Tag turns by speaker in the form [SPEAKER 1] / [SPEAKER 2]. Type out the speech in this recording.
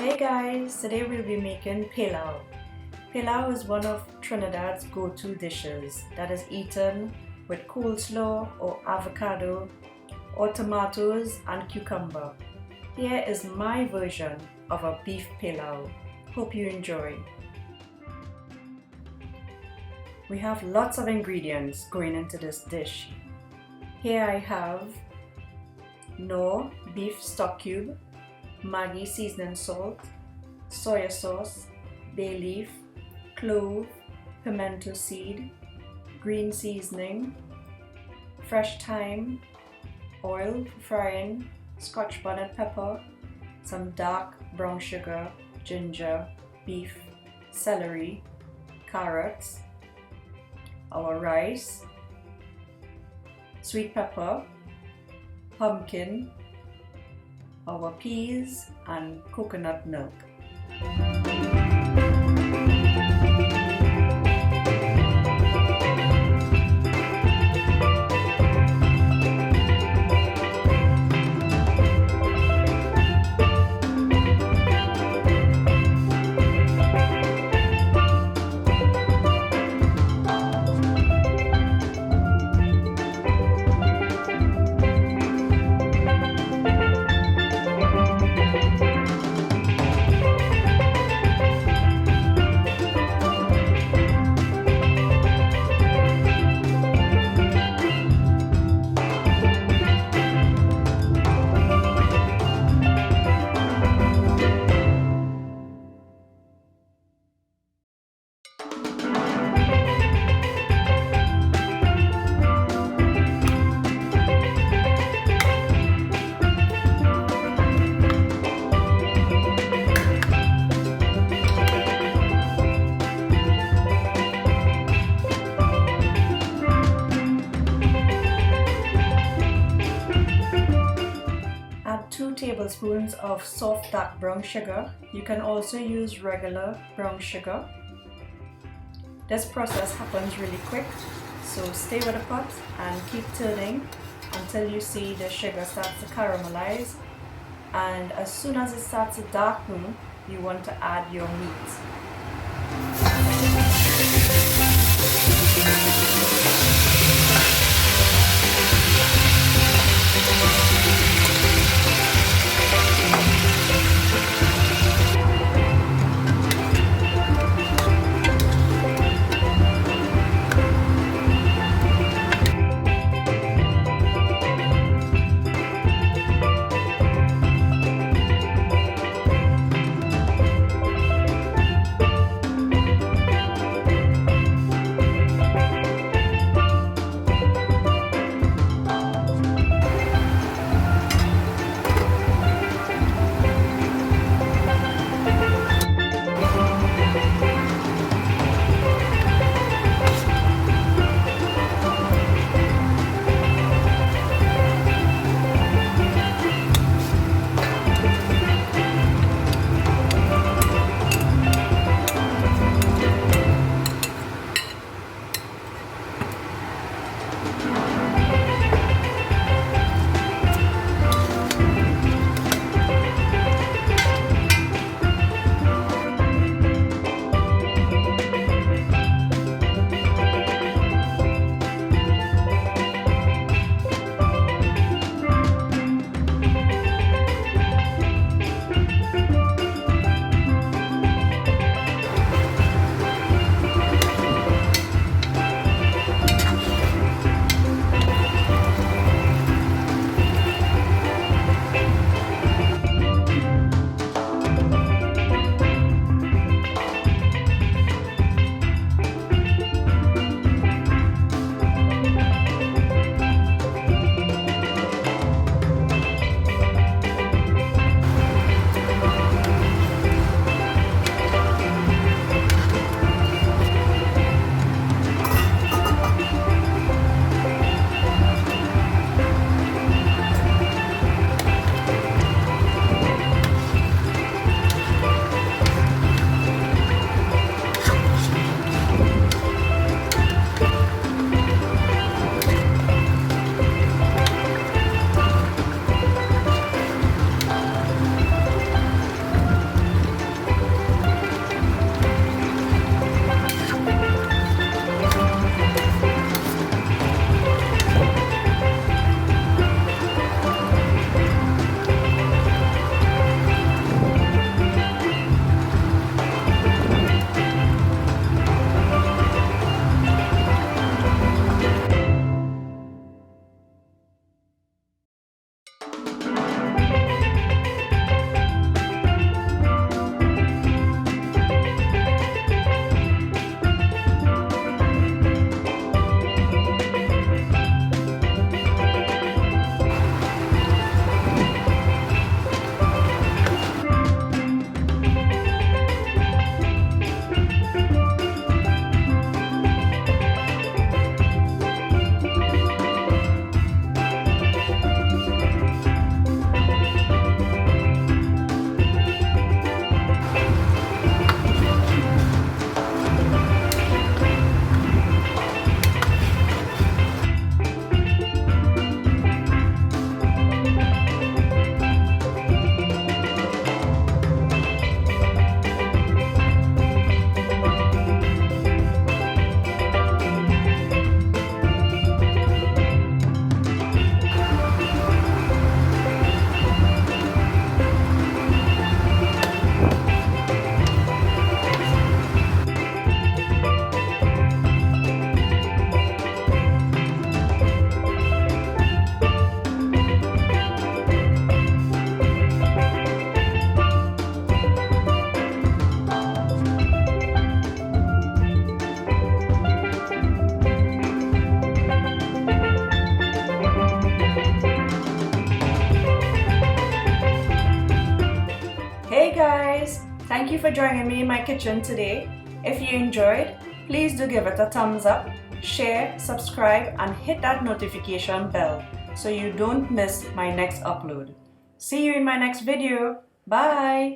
[SPEAKER 1] Hey guys, today we'll be making Pelau. Pelau is one of Trinidad's go-to dishes that is eaten with coleslaw or avocado or tomatoes and cucumber. Here is my version of a beef Pelau. Hope you enjoy. We have lots of ingredients going into this dish. Here I have Knorr beef stock cube, Maggi seasoning salt, soy sauce, bay leaf, clove, pimento seed, green seasoning, fresh thyme, oil for frying, Scotch bonnet pepper, some dark brown sugar, ginger, beef, celery, carrots, our rice, sweet pepper, pumpkin, our peas and coconut milk. Add 2 tablespoons of soft dark brown sugar. You can also use regular brown sugar. This process happens really quick, so stay with the pot and keep turning until you see the sugar starts to caramelize, and as soon as it starts to darken, you want to add your meat. Hey guys, thank you for joining me in my kitchen today. If you enjoyed, please do give it a thumbs up, share, subscribe, and hit that notification bell so you don't miss my next upload. See you in my next video. Bye!